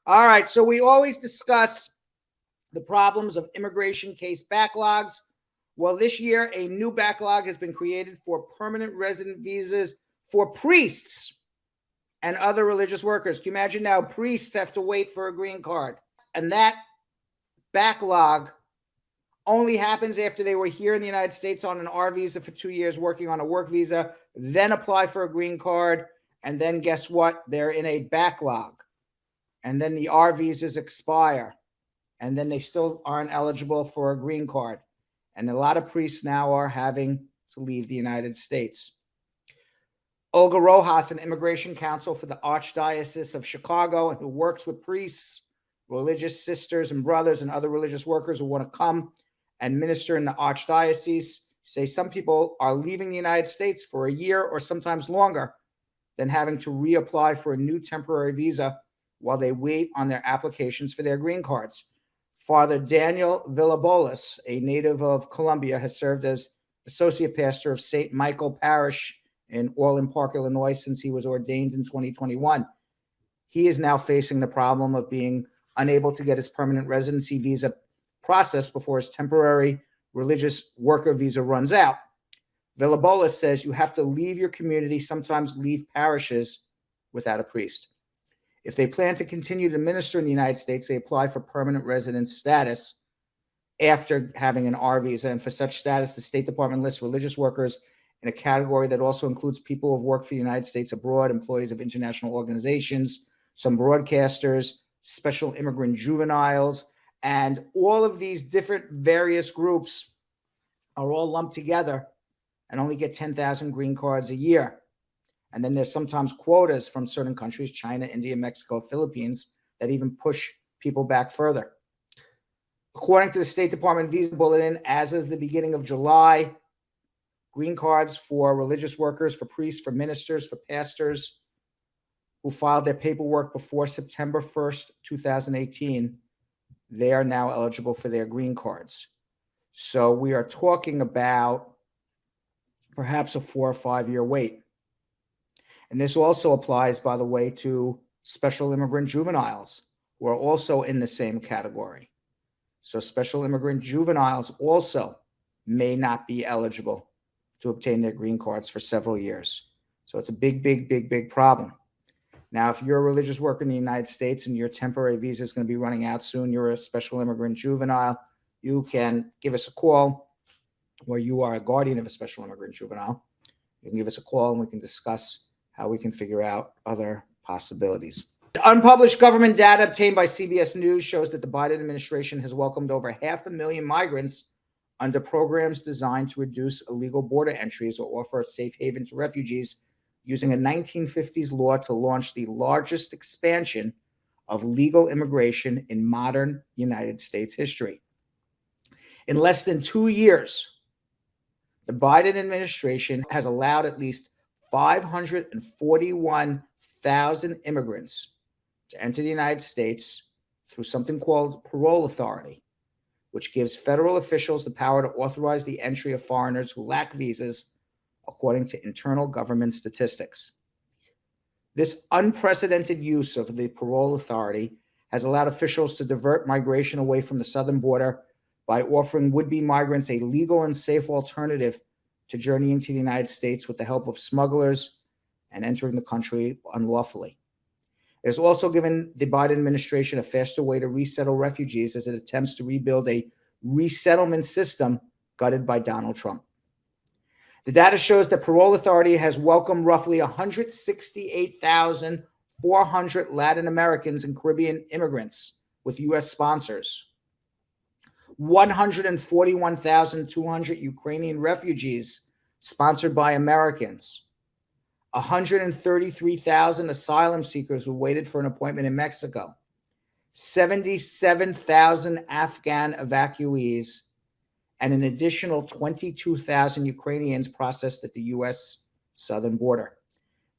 All right, so we always discuss the problems of immigration case backlogs. Well, this year, a new backlog has been created for permanent resident visas for priests and other religious workers. Can you imagine now priests have to wait for a green card? And that backlog only happens after they were here in the United States on an R visa for 2 years, working on a work visa, then apply for a green card, and then guess what? They're in a backlog. And then the R visas expire, and then they still aren't eligible for a green card. And a lot of priests now are having to leave the United States. Olga Rojas, an immigration counsel for the Archdiocese of Chicago, and who works with priests, religious sisters and brothers, and other religious workers who want to come and minister in the Archdiocese, say some people are leaving the United States for a year or sometimes longer than having to reapply for a new temporary visa while they wait on their applications for their green cards. Father Daniel Villabolas, a native of Columbia, has served as associate pastor of St. Michael Parish in Orland Park, Illinois, since he was ordained in 2021. He is now facing the problem of being unable to get his permanent residency visa processed before his temporary religious worker visa runs out. Villabolas says you have to leave your community, sometimes leave parishes without a priest. If they plan to continue to minister in the United States, they apply for permanent residence status after having an R visa. And for such status, the State Department lists religious workers in a category that also includes people who have worked for the United States abroad, employees of international organizations, some broadcasters, special immigrant juveniles, and all of these different various groups are all lumped together and only get 10,000 green cards a year. And then there's sometimes quotas from certain countries, China, India, Mexico, Philippines, that even push people back further. According to the State Department Visa Bulletin, as of the beginning of July, green cards for religious workers, for priests, for ministers, for pastors who filed their paperwork before September 1st, 2018, they are now eligible for their green cards. So we are talking about perhaps a 4 or 5 year wait. And this also applies, by the way, to special immigrant juveniles who are also in the same category. So special immigrant juveniles also may not be eligible to obtain their green cards for several years. So it's a big problem. Now, if you're a religious worker in the United States and your temporary visa is going to be running out soon, you're a special immigrant juvenile, you can give us a call, or you are a guardian of a special immigrant juvenile. You can give us a call and we can discuss how we can figure out other possibilities. The unpublished government data obtained by CBS News shows that the Biden administration has welcomed over 500,000 migrants under programs designed to reduce illegal border entries or offer a safe haven to refugees, using a 1950s law to launch the largest expansion of legal immigration in modern United States history. In less than 2 years, the Biden administration has allowed at least 541,000 immigrants to enter the United States through something called parole authority, which gives federal officials the power to authorize the entry of foreigners who lack visas, according to internal government statistics. This unprecedented use of the parole authority has allowed officials to divert migration away from the southern border by offering would-be migrants a legal and safe alternative to journeying to the United States with the help of smugglers and entering the country unlawfully. It has also given the Biden administration a faster way to resettle refugees as it attempts to rebuild a resettlement system gutted by Donald Trump. The data shows that Parole Authority has welcomed roughly 168,400 Latin Americans and Caribbean immigrants with U.S. sponsors, 141,200 Ukrainian refugees sponsored by Americans, 133,000 asylum seekers who waited for an appointment in Mexico, 77,000 Afghan evacuees, and an additional 22,000 Ukrainians processed at the U.S. southern border.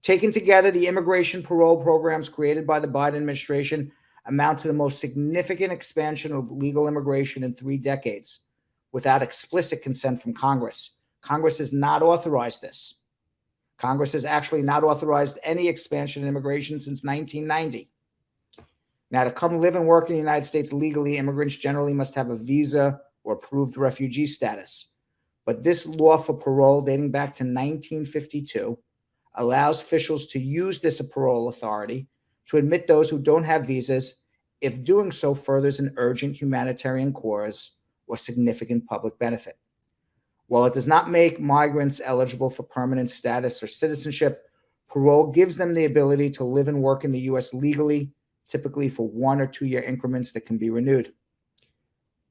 Taken together, the immigration parole programs created by the Biden administration amount to the most significant expansion of legal immigration in 3 decades, without explicit consent from Congress. Congress has not authorized this. Congress has actually not authorized any expansion in immigration since 1990. Now, to come live and work in the United States legally, immigrants generally must have a visa or approved refugee status. But this law for parole, dating back to 1952, allows officials to use this parole authority to admit those who don't have visas if doing so furthers an urgent humanitarian cause or significant public benefit. While it does not make migrants eligible for permanent status or citizenship, parole gives them the ability to live and work in the U.S. legally, typically for 1 or 2 year increments that can be renewed.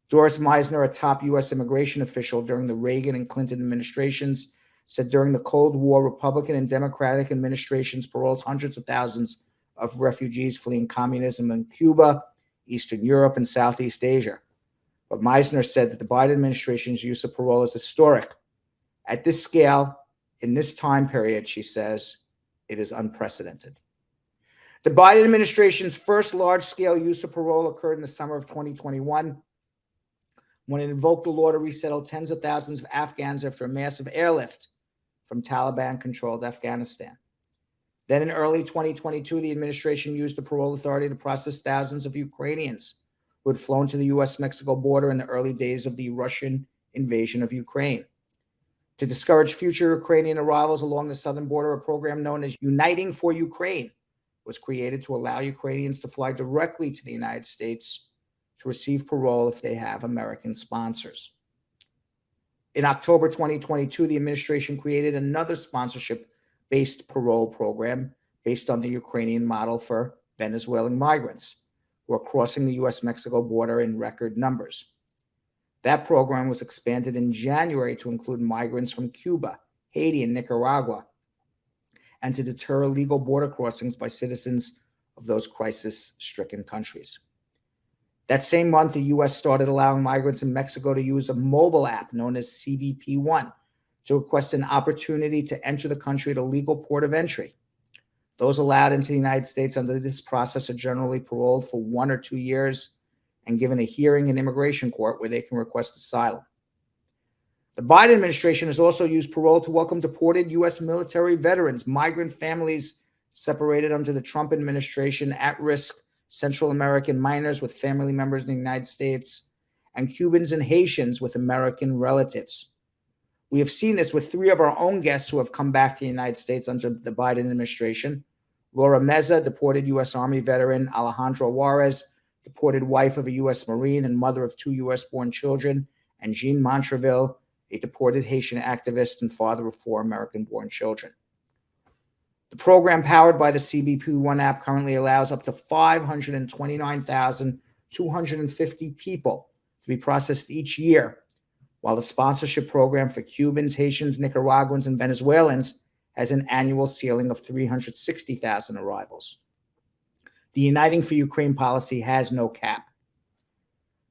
Doris Meisner, a top U.S. immigration official during the Reagan and Clinton administrations, said during the Cold War, Republican and Democratic administrations paroled hundreds of thousands of refugees fleeing communism in Cuba, Eastern Europe, and Southeast Asia. But Meisner said that the Biden administration's use of parole is historic. At this scale, in this time period, she says, it is unprecedented. The Biden administration's first large-scale use of parole occurred in the summer of 2021, when it invoked the law to resettle tens of thousands of Afghans after a massive airlift from Taliban-controlled Afghanistan. Then in early 2022, the administration used the parole authority to process thousands of Ukrainians who had flown to the U.S.-Mexico border in the early days of the Russian invasion of Ukraine. To discourage future Ukrainian arrivals along the southern border, a program known as Uniting for Ukraine was created to allow Ukrainians to fly directly to the United States to receive parole if they have American sponsors. In October 2022, the administration created another sponsorship-based parole program based on the Ukrainian model for Venezuelan migrants who are crossing the U.S.-Mexico border in record numbers. That program was expanded in January to include migrants from Cuba, Haiti, and Nicaragua, and to deter illegal border crossings by citizens of those crisis-stricken countries. That same month, the U.S. started allowing migrants in Mexico to use a mobile app known as CBP-1 to request an opportunity to enter the country at a legal port of entry. Those allowed into the United States under this process are generally paroled for 1 or 2 years and given a hearing in immigration court where they can request asylum. The Biden administration has also used parole to welcome deported U.S. military veterans, migrant families separated under the Trump administration, at-risk Central American minors with family members in the United States, and Cubans and Haitians with American relatives. We have seen this with 3 of our own guests who have come back to the United States under the Biden administration. Laura Meza, deported U.S. Army veteran; Alejandro Juarez, deported wife of a U.S. Marine and mother of 2 U.S.-born children; and Jean Montreville, a deported Haitian activist and father of 4 American-born children. The program powered by the CBP-1 app currently allows up to 529,250 people to be processed each year, while the sponsorship program for Cubans, Haitians, Nicaraguans, and Venezuelans has an annual ceiling of 360,000 arrivals. The Uniting for Ukraine policy has no cap.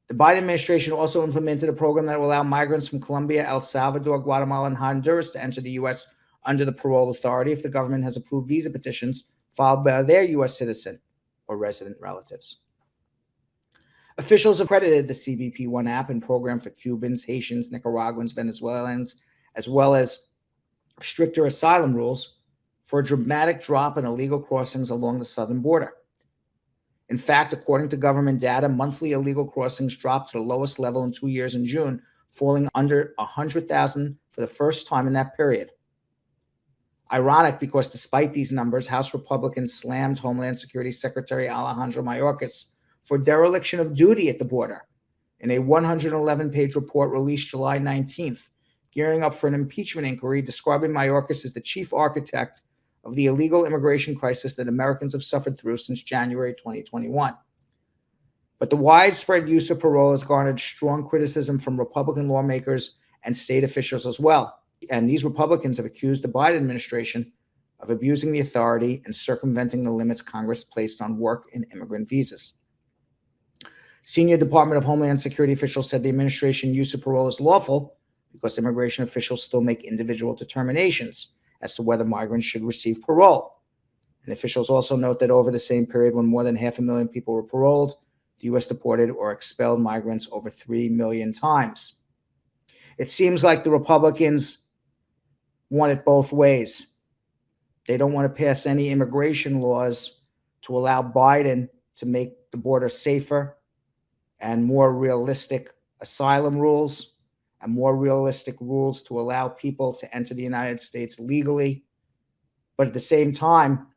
The Biden administration also implemented a program that will allow migrants from Colombia, El Salvador, Guatemala, and Honduras to enter the U.S. under the parole authority if the government has approved visa petitions filed by their U.S. citizen or resident relatives. Officials have credited the CBP-1 app and program for Cubans, Haitians, Nicaraguans, Venezuelans, as well as stricter asylum rules for a dramatic drop in illegal crossings along the southern border. In fact, according to government data, monthly illegal crossings dropped to the lowest level in 2 years in June, falling under 100,000 for the first time in that period. Ironic because despite these numbers, House Republicans slammed Homeland Security Secretary Alejandro Mayorkas for dereliction of duty at the border in a 111-page report released July 19th, gearing up for an impeachment inquiry describing Mayorkas as the chief architect of the illegal immigration crisis that Americans have suffered through since January 2021. But the widespread use of parole has garnered strong criticism from Republican lawmakers and state officials as well. And these Republicans have accused the Biden administration of abusing the authority and circumventing the limits Congress placed on work and immigrant visas. Senior Department of Homeland Security officials said the administration use of parole is lawful because immigration officials still make individual determinations as to whether migrants should receive parole. And officials also note that over the same period when more than 500,000 people were paroled, the U.S. deported or expelled migrants over 3 million times. It seems like the Republicans want it both ways. They don't want to pass any immigration laws to allow Biden to make the border safer and more realistic asylum rules and more realistic rules to allow people to enter the United States legally. But at the same time,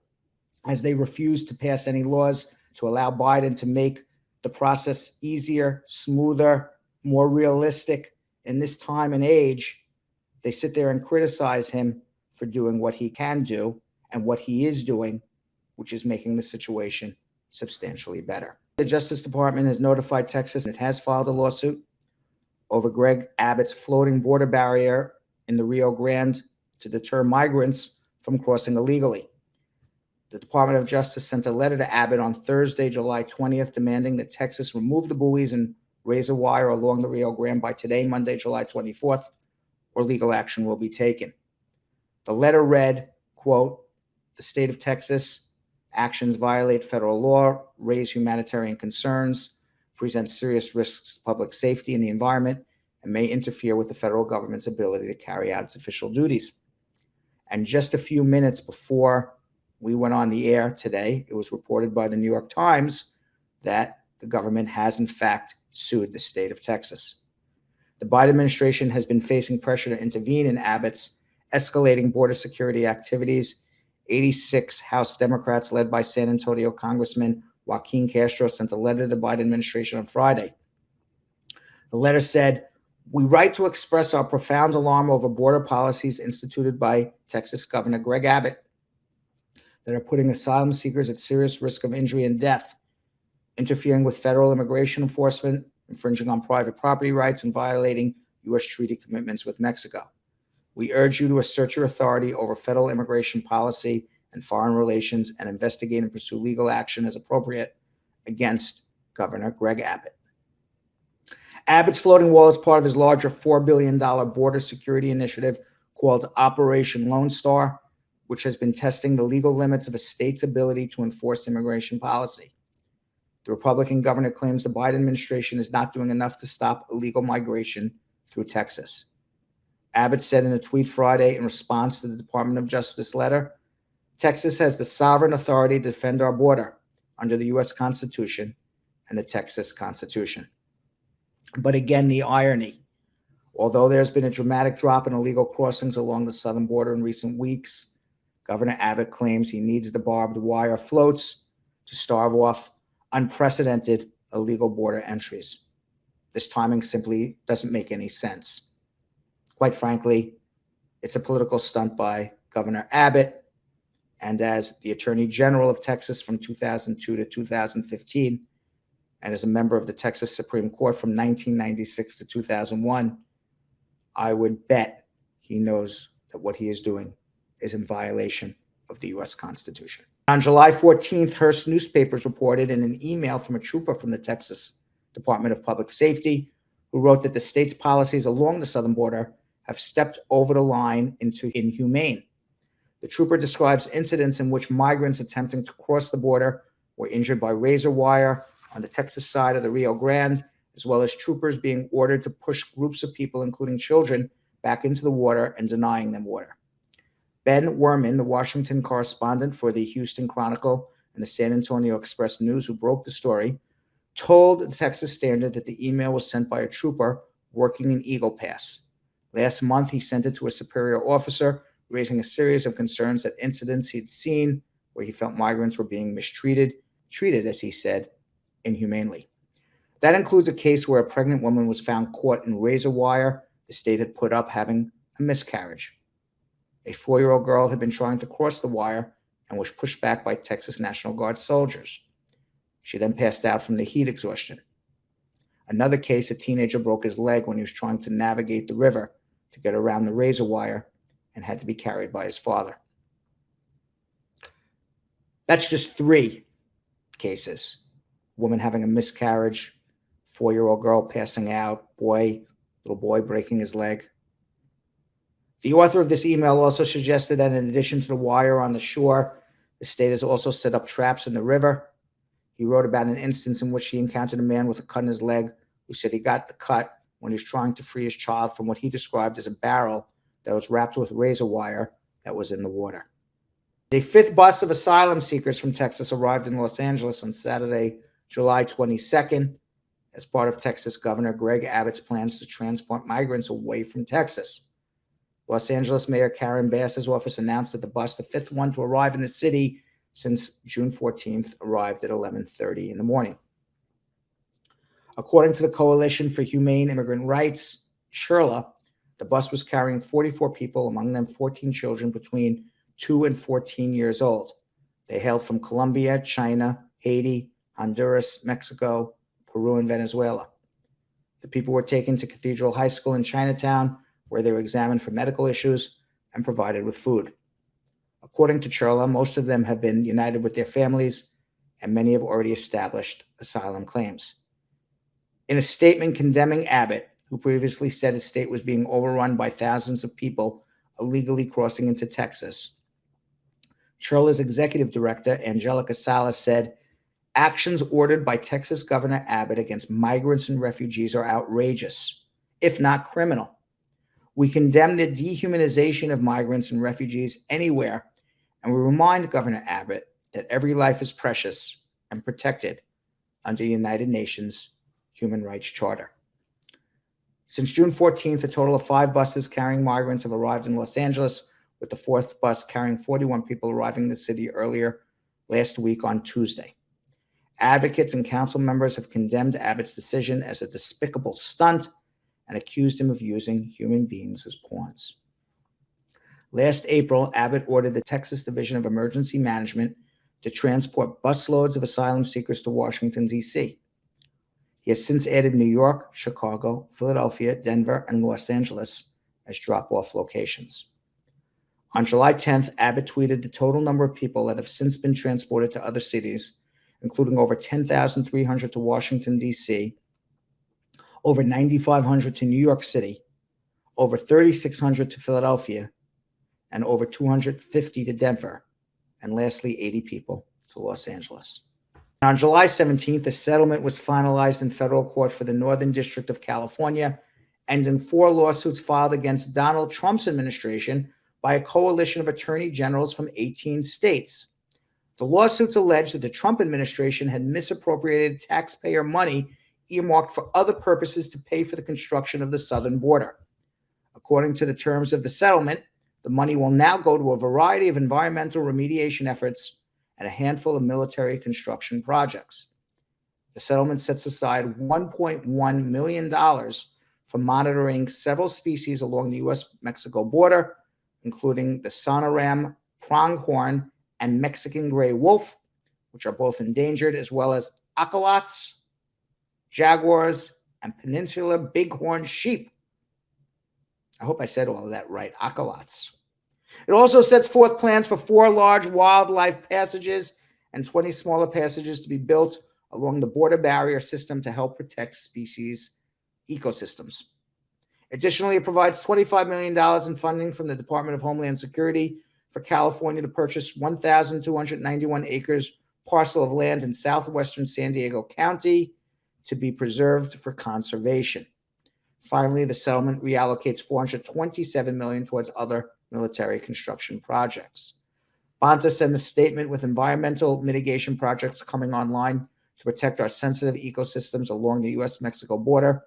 as they refuse to pass any laws to allow Biden to make the process easier, smoother, more realistic in this time and age, they sit there and criticize him for doing what he can do and what he is doing, which is making the situation substantially better. The Justice Department has notified Texas and it has filed a lawsuit over Greg Abbott's floating border barrier in the Rio Grande to deter migrants from crossing illegally. The Department of Justice sent a letter to Abbott on Thursday, July 20th, demanding that Texas remove the buoys and razor wire along the Rio Grande by today, Monday, July 24th, or legal action will be taken. The letter read, quote, "The state of Texas actions violate federal law, raise humanitarian concerns, present serious risks to public safety and the environment, and may interfere with the federal government's ability to carry out its official duties." And just a few minutes before we went on the air today, it was reported by the New York Times that the government has in fact sued the state of Texas. The Biden administration has been facing pressure to intervene in Abbott's escalating border security activities. 86 House Democrats led by San Antonio Congressman Joaquin Castro sent a letter to the Biden administration on Friday. The letter said, "We write to express our profound alarm over border policies instituted by Texas Governor Greg Abbott that are putting asylum seekers at serious risk of injury and death, interfering with federal immigration enforcement, infringing on private property rights, and violating U.S. treaty commitments with Mexico. We urge you to assert your authority over federal immigration policy and foreign relations and investigate and pursue legal action as appropriate against Governor Greg Abbott." Abbott's floating wall is part of his larger $4 billion border security initiative called Operation Lone Star, which has been testing the legal limits of a state's ability to enforce immigration policy. The Republican governor claims the Biden administration is not doing enough to stop illegal migration through Texas. Abbott said in a tweet Friday in response to the Department of Justice letter, "Texas has the sovereign authority to defend our border under the U.S. Constitution and the Texas Constitution." But again, the irony. Although there's been a dramatic drop in illegal crossings along the southern border in recent weeks, Governor Abbott claims he needs the barbed wire floats to stave off unprecedented illegal border entries. This timing simply doesn't make any sense. Quite frankly, it's a political stunt by Governor Abbott, and as the Attorney General of Texas from 2002 to 2015, and as a member of the Texas Supreme Court from 1996 to 2001, I would bet he knows that what he is doing is in violation of the U.S. Constitution. On July 14th, Hearst newspapers reported in an email from a trooper from the Texas Department of Public Safety who wrote that the state's policies along the southern border have stepped over the line into inhumane. The trooper describes incidents in which migrants attempting to cross the border were injured by razor wire on the Texas side of the Rio Grande, as well as troopers being ordered to push groups of people, including children, back into the water and denying them water. Ben Werman, the Washington correspondent for the Houston Chronicle and the San Antonio Express News, who broke the story, told the Texas Standard that the email was sent by a trooper working in Eagle Pass. Last month, he sent it to a superior officer, raising a series of concerns that incidents he'd seen where he felt migrants were being mistreated, treated, as he said, inhumanely. That includes a case where a pregnant woman was found caught in razor wire the state had put up having a miscarriage. A 4-year-old girl had been trying to cross the wire and was pushed back by Texas National Guard soldiers. She then passed out from the heat exhaustion. Another case, a teenager broke his leg when he was trying to navigate the river to get around the razor wire and had to be carried by his father. That's just 3 cases. Woman having a miscarriage, 4-year-old girl passing out, little boy breaking his leg. The author of this email also suggested that in addition to the wire on the shore, the state has also set up traps in the river. He wrote about an instance in which he encountered a man with a cut in his leg who said he got the cut when he was trying to free his child from what he described as a barrel that was wrapped with razor wire that was in the water. The 5th bus of asylum seekers from Texas arrived in Los Angeles on Saturday, July 22nd, as part of Texas Governor Greg Abbott's plans to transport migrants away from Texas. Los Angeles Mayor Karen Bass's office announced that the bus, the fifth one to arrive in the city since June 14th, arrived at 11:30 in the morning. According to the Coalition for Humane Immigrant Rights, CHIRLA, the bus was carrying 44 people, among them 14 children between 2 and 14 years old. They hailed from Colombia, China, Haiti, Honduras, Mexico, Peru, and Venezuela. The people were taken to Cathedral High School in Chinatown, where they were examined for medical issues and provided with food. According to CHIRLA, most of them have been united with their families, and many have already established asylum claims. In a statement condemning Abbott, who previously said his state was being overrun by thousands of people illegally crossing into Texas, CHIRLA's executive director, Angelica Salas, said, "Actions ordered by Texas Governor Abbott against migrants and refugees are outrageous, if not criminal. We condemn the dehumanization of migrants and refugees anywhere, and we remind Governor Abbott that every life is precious and protected under the United Nations Human Rights Charter." Since June 14th, a total of 5 buses carrying migrants have arrived in Los Angeles, with the 4th bus carrying 41 people arriving in the city earlier last week on Tuesday. Advocates and council members have condemned Abbott's decision as a despicable stunt and accused him of using human beings as pawns. Last April, Abbott ordered the Texas Division of Emergency Management to transport busloads of asylum seekers to Washington, D.C. He has since added New York, Chicago, Philadelphia, Denver, and Los Angeles as drop-off locations. On July 10th, Abbott tweeted the total number of people that have since been transported to other cities, including over 10,300 to Washington, D.C., over 9,500 to New York City, over 3,600 to Philadelphia, and over 250 to Denver, and lastly, 80 people to Los Angeles. On July 17th, a settlement was finalized in federal court for the Northern District of California, ending 4 lawsuits filed against Donald Trump's administration by a coalition of attorney generals from 18 states. The lawsuits allege that the Trump administration had misappropriated taxpayer money earmarked for other purposes to pay for the construction of the southern border. According to the terms of the settlement, the money will now go to a variety of environmental remediation efforts and a handful of military construction projects. The settlement sets aside $1.1 million for monitoring several species along the U.S.-Mexico border, including the sonoran pronghorn and Mexican gray wolf, which are both endangered, as well as ocelots, jaguars, and peninsula bighorn sheep. I hope I said all of that right, ocelots. It also sets forth plans for 4 large wildlife passages and 20 smaller passages to be built along the border barrier system to help protect species ecosystems. Additionally, it provides $25 million in funding from the Department of Homeland Security for California to purchase 1,291 acres parcel of land in southwestern San Diego County to be preserved for conservation. Finally, the settlement reallocates $427 million towards other military construction projects. Bonta sent a statement with environmental mitigation projects coming online to protect our sensitive ecosystems along the U.S.-Mexico border,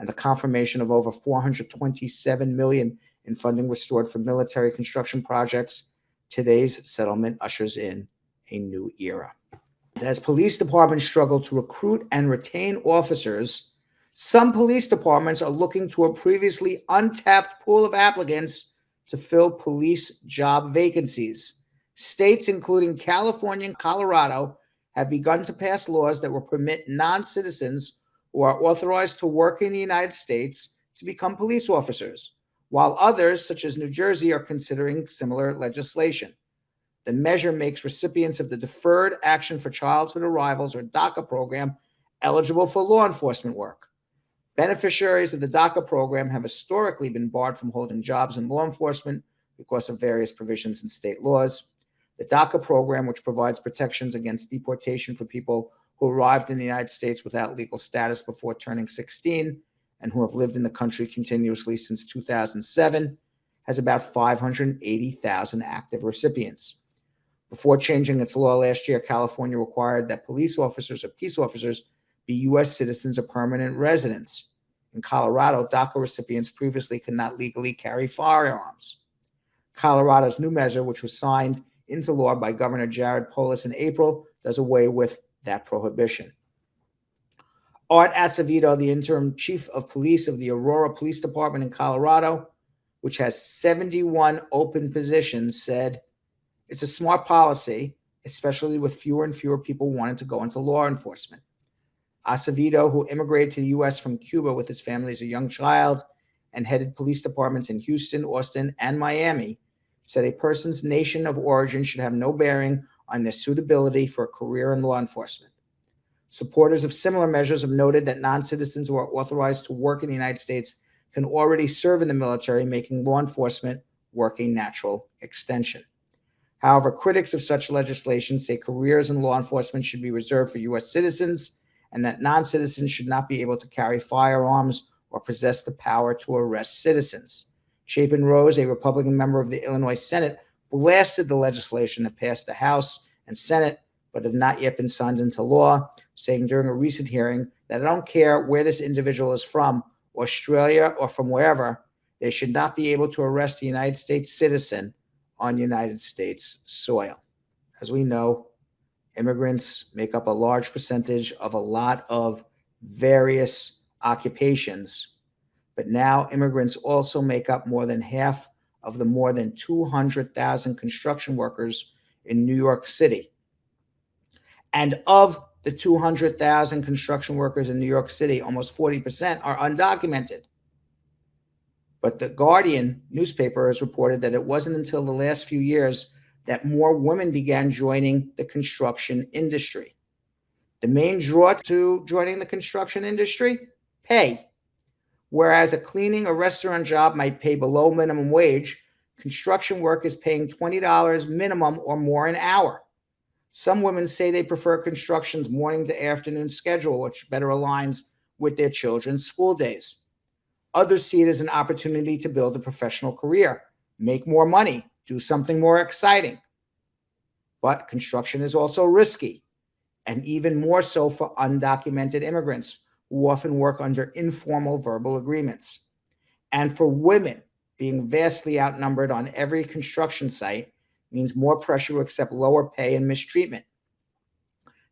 and the confirmation of over $427 million in funding restored for military construction projects. Today's settlement ushers in a new era. As police departments struggle to recruit and retain officers, some police departments are looking to a previously untapped pool of applicants to fill police job vacancies. States, including California and Colorado, have begun to pass laws that will permit non-citizens who are authorized to work in the United States to become police officers, while others, such as New Jersey, are considering similar legislation. The measure makes recipients of the Deferred Action for Childhood Arrivals, or DACA program, eligible for law enforcement work. Beneficiaries of the DACA program have historically been barred from holding jobs in law enforcement because of various provisions in state laws. The DACA program, which provides protections against deportation for people who arrived in the United States without legal status before turning 16 and who have lived in the country continuously since 2007, has about 580,000 active recipients. Before changing its law last year, California required that police officers or peace officers be U.S. citizens or permanent residents. In Colorado, DACA recipients previously could not legally carry firearms. Colorado's new measure, which was signed into law by Governor Jared Polis in April, does away with that prohibition. Art Acevedo, the interim chief of police of the Aurora Police Department in Colorado, which has 71 open positions, said, "It's a smart policy, especially with fewer and fewer people wanting to go into law enforcement." Acevedo, who immigrated to the U.S. from Cuba with his family as a young child and headed police departments in Houston, Austin, and Miami, said a person's nation of origin should have no bearing on their suitability for a career in law enforcement. Supporters of similar measures have noted that non-citizens who are authorized to work in the United States can already serve in the military, making law enforcement work a natural extension. However, critics of such legislation say careers in law enforcement should be reserved for U.S. citizens and that non-citizens should not be able to carry firearms or possess the power to arrest citizens. Chapin Rose, a Republican member of the Illinois Senate, blasted the legislation that passed the House and Senate but have not yet been signed into law, saying during a recent hearing that I don't care where this individual is from, Australia or from wherever, they should not be able to arrest a United States citizen on United States soil. As we know, immigrants make up a large percentage of a lot of various occupations, but now immigrants also make up more than half of the more than 200,000 construction workers in New York City. And of the 200,000 construction workers in New York City, almost 40% are undocumented. But the Guardian newspaper has reported that it wasn't until the last few years that more women began joining the construction industry. The main draw to joining the construction industry? Pay. Whereas a cleaning or restaurant job might pay below minimum wage, construction work is paying $20 minimum or more an hour. Some women say they prefer construction's morning to afternoon schedule, which better aligns with their children's school days. Others see it as an opportunity to build a professional career, make more money, do something more exciting. But construction is also risky, and even more so for undocumented immigrants who often work under informal verbal agreements. And for women, being vastly outnumbered on every construction site means more pressure to accept lower pay and mistreatment.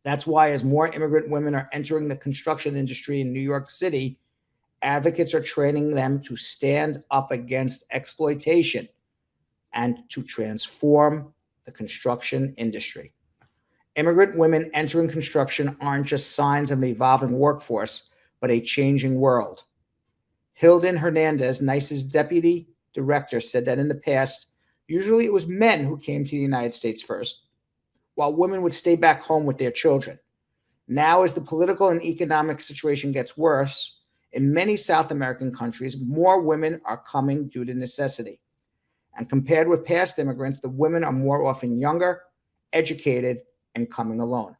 That's why as more immigrant women are entering the construction industry in New York City, advocates are training them to stand up against exploitation and to transform the construction industry. Immigrant women entering construction aren't just signs of an evolving workforce, but a changing world. Hilden Hernandez, NICE's deputy director, said that in the past, usually it was men who came to the United States first, while women would stay back home with their children. Now, as the political and economic situation gets worse, in many South American countries, more women are coming due to necessity. And compared with past immigrants, the women are more often younger, educated, and coming alone.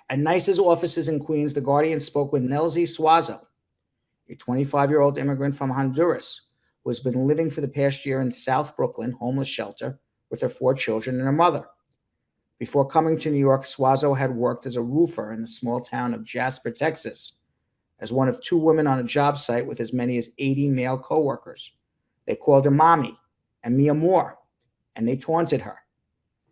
At NICE's offices in Queens, The Guardian spoke with Nelsie Suazo, a 25-year-old immigrant from Honduras who has been living for the past year in South Brooklyn homeless shelter with her 4 children and her mother. Before coming to New York, Suazo had worked as a roofer in the small town of Jasper, Texas, as one of 2 women on a job site with as many as 80 male coworkers. They called her Mommy and Mi Amor, and they taunted her.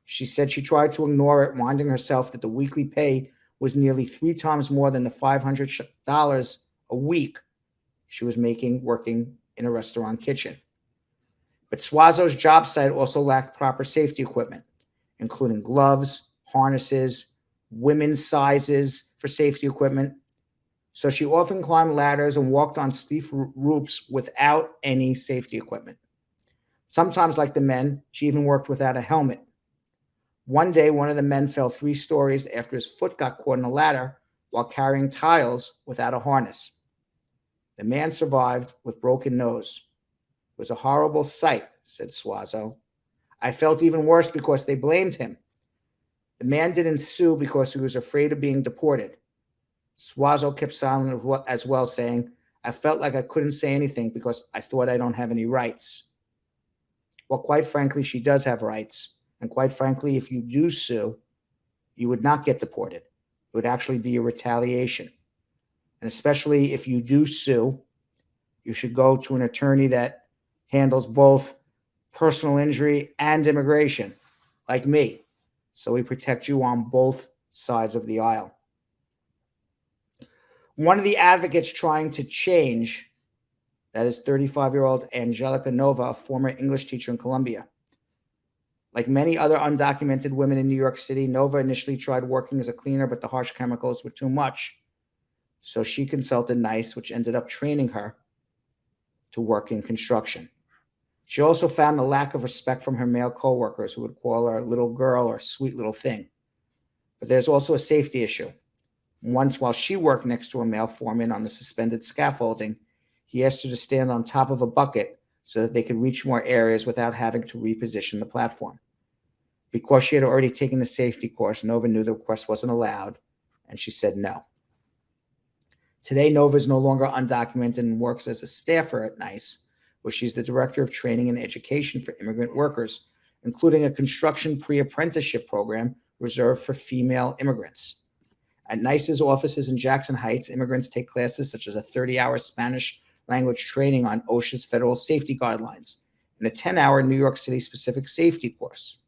She said she tried to ignore it, reminding herself that the weekly pay was nearly 3 times more than the $500 a week she was making working in a restaurant kitchen. But Suazo's job site also lacked proper safety equipment, including gloves, harnesses, women's sizes for safety equipment. So she often climbed ladders and walked on steep roofs without any safety equipment. Sometimes, like the men, she even worked without a helmet. One day, one of the men fell 3 stories after his foot got caught in a ladder while carrying tiles without a harness. The man survived with broken nose. It was a horrible sight, said Suazo. I felt even worse because they blamed him. The man didn't sue because he was afraid of being deported. Suazo kept silent as well, saying, I felt like I couldn't say anything because I thought I don't have any rights. Well, quite frankly, she does have rights, And quite frankly, if you do sue, you would not get deported. It would actually be a retaliation. And especially if you do sue, you should go to an attorney that handles both personal injury and immigration, like me. So we protect you on both sides of the aisle. One of the advocates trying to change, that is 35-year-old Angelica Nova, a former English teacher in Colombia. Like many other undocumented women in New York City, Nova initially tried working as a cleaner, but the harsh chemicals were too much. So she consulted NICE, which ended up training her to work in construction. She also found the lack of respect from her male coworkers, who would call her little girl or sweet little thing. But there's also a safety issue. Once, while she worked next to a male foreman on the suspended scaffolding, he asked her to stand on top of a bucket so that they could reach more areas without having to reposition the platform. Because she had already taken the safety course, Nova knew the request wasn't allowed, and she said no. Today, Nova is no longer undocumented and works as a staffer at NICE, where she's the director of training and education for immigrant workers, including a construction pre-apprenticeship program reserved for female immigrants. At NICE's offices in Jackson Heights, immigrants take classes such as a 30-hour Spanish language training on OSHA's federal safety guidelines and a 10-hour New York City-specific safety course.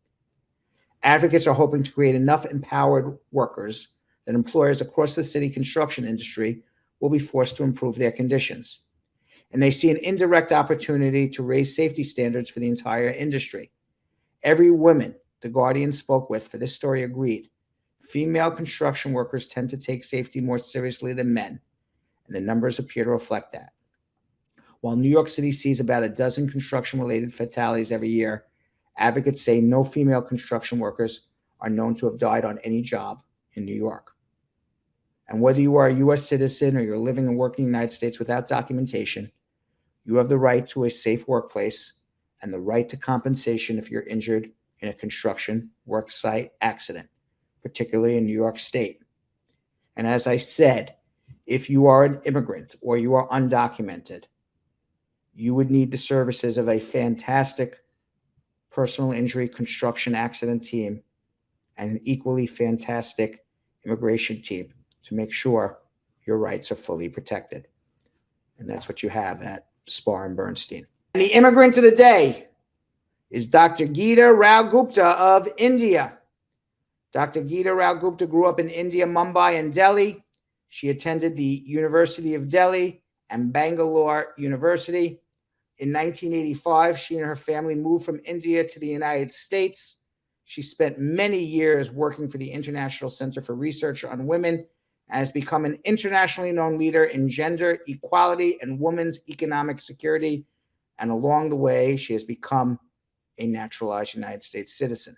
Advocates are hoping to create enough empowered workers that employers across the city construction industry will be forced to improve their conditions. And they see an indirect opportunity to raise safety standards for the entire industry. Every woman The Guardian spoke with for this story agreed. Female construction workers tend to take safety more seriously than men, and the numbers appear to reflect that. While New York City sees about a dozen construction-related fatalities every year, advocates say no female construction workers are known to have died on any job in New York. And whether you are a U.S. citizen or you're living and working in the United States without documentation, you have the right to a safe workplace and the right to compensation if you're injured in a construction worksite accident, particularly in New York State. And as I said, if you are an immigrant or you are undocumented, you would need the services of a fantastic personal injury construction accident team and an equally fantastic immigration team to make sure your rights are fully protected. And that's what you have at Spar and Bernstein. And the immigrant of the day is Dr. Geeta Rao Gupta of India. Dr. Geeta Rao Gupta grew up in India, Mumbai, and Delhi. She attended the University of Delhi and Bangalore University. In 1985, she and her family moved from India to the United States. She spent many years working for the International Center for Research on Women and has become an internationally known leader in gender equality and women's economic security. And along the way, she has become a naturalized United States citizen.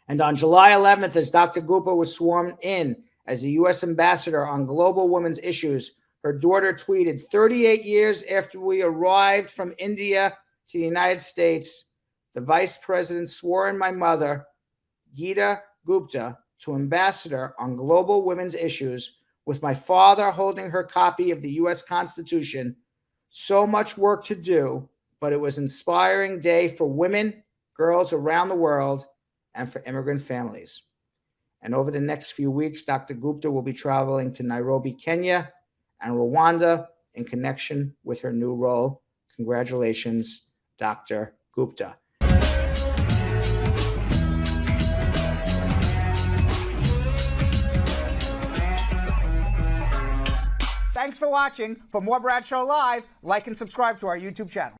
And on July 11th, as Dr. Gupta was sworn in as the U.S. ambassador on global women's issues, her daughter tweeted, 38 years after we arrived from India to the United States, the vice president swore in my mother, Geeta Gupta, to ambassador on global women's issues, with my father holding her copy of the U.S. Constitution. So much work to do, but it was an inspiring day for women, girls around the world, and for immigrant families. And over the next few weeks, Dr. Gupta will be traveling to Nairobi, Kenya, and Rwanda in connection with her new role. Congratulations, Dr. Gupta. Thanks for watching. For more Bradshaw Live, like and subscribe to our YouTube channel.